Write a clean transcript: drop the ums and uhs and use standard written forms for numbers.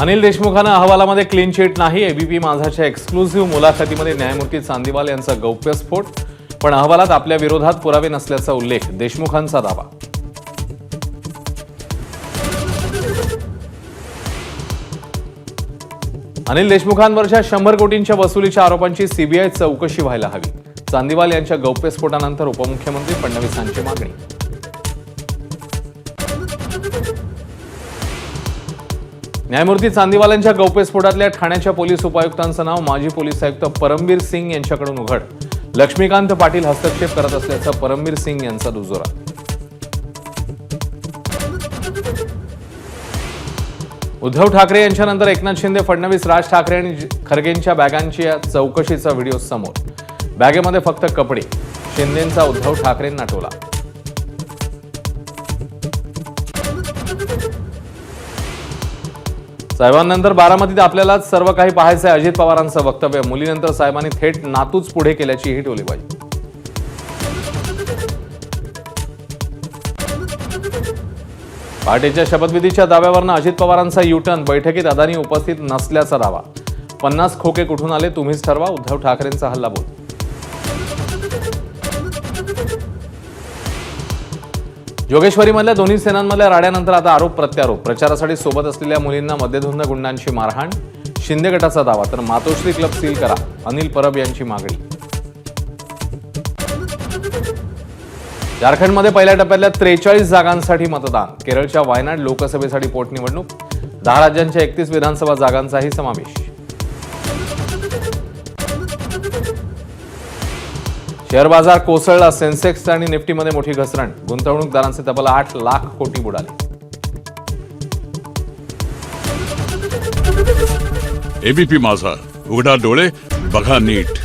अनिल देशमुखांना अहवालामध्ये clean chit नाही। ABP माझाच्या exclusive मुलाखतीमध्ये न्यायमूर्ती चांदीवाल यांचा गौप्यस्फोट, पण अहवालात आपल्या विरोधात पुरावे नसल्याचा उल्लेख, देशमुखांचा दावा। अनिल देशमुखांवरच्या 100 कोटींच्या वसुलीच्या आरोपांची सीबीआय चौकशी व्हायला हवी। चांदीवाल यांच्या गौप्यस्फोटानंतर उपमुख्यमंत्री फडणवीसांची मागणी। न्यायमूर्ती चांदीवाल यांच्या गौप्यस्फोटातल्या ठाण्याच्या पोलीस उपायुक्तांचं नाव माजी पोलीस आयुक्त परमबीर सिंग यांच्याकडून उघड। लक्ष्मीकांत पाटील हस्तक्षेप करत असल्याचा परमबीर सिंग यांचा दुजोरा। उद्धव ठाकरे यांच्यानंतर एकनाथ शिंदे, फडणवीस, राज ठाकरे आणि खरगेंच्या बॅगांच्या चौकशीचा व्हिडिओ समोर। बॅगेमध्ये फक्त कपडे, शिंदेंचा उद्धव ठाकरेंना टोला। साहेबांनंतर बारामतीत आपल्यालाच सर्व काही पाहायचं आहे, अजित पवारांचं वक्तव्य। मुलीनंतर साहेबांनी थेट नातूच पुढे केल्याची ही टोलेबाजी। पहाटेच्या शपथविधीच्या दाव्यावरनं अजित पवारांचा युटर्न, बैठकीत अदानी उपस्थित नसल्याचा दावा। 50 खोके कुठून आले तुम्हीच ठरवा, उद्धव ठाकरेंचा हल्लाबोल। जोगेश्वरीमधल्या दोन्ही सेनांमधल्या राड्यानंतर आता आरोप प्रत्यारोप। प्रचारासाठी सोबत असलेल्या मुलींना मद्यधुंद गुंडांची मारहाण, शिंदे गटाचा दावा। तर मातोश्री क्लब सील करा, अनिल परब यांची मागणी। झारखंडमध्ये पहिल्या टप्प्यातल्या 43 जागांसाठी मतदान। केरळच्या वायनाड लोकसभेसाठी पोटनिवडणूक। 10 राज्यांच्या 31 विधानसभा जागांचाही समावेश। शेअर बाजार कोसळला, सेन्सेक्स आणि निफ्टीमध्ये मोठी घसरण। गुंतवणूकदारांचे तब्बल 8 लाख कोटी बुडाले। एबीपी माझा, उघडा डोळे बघा नीट।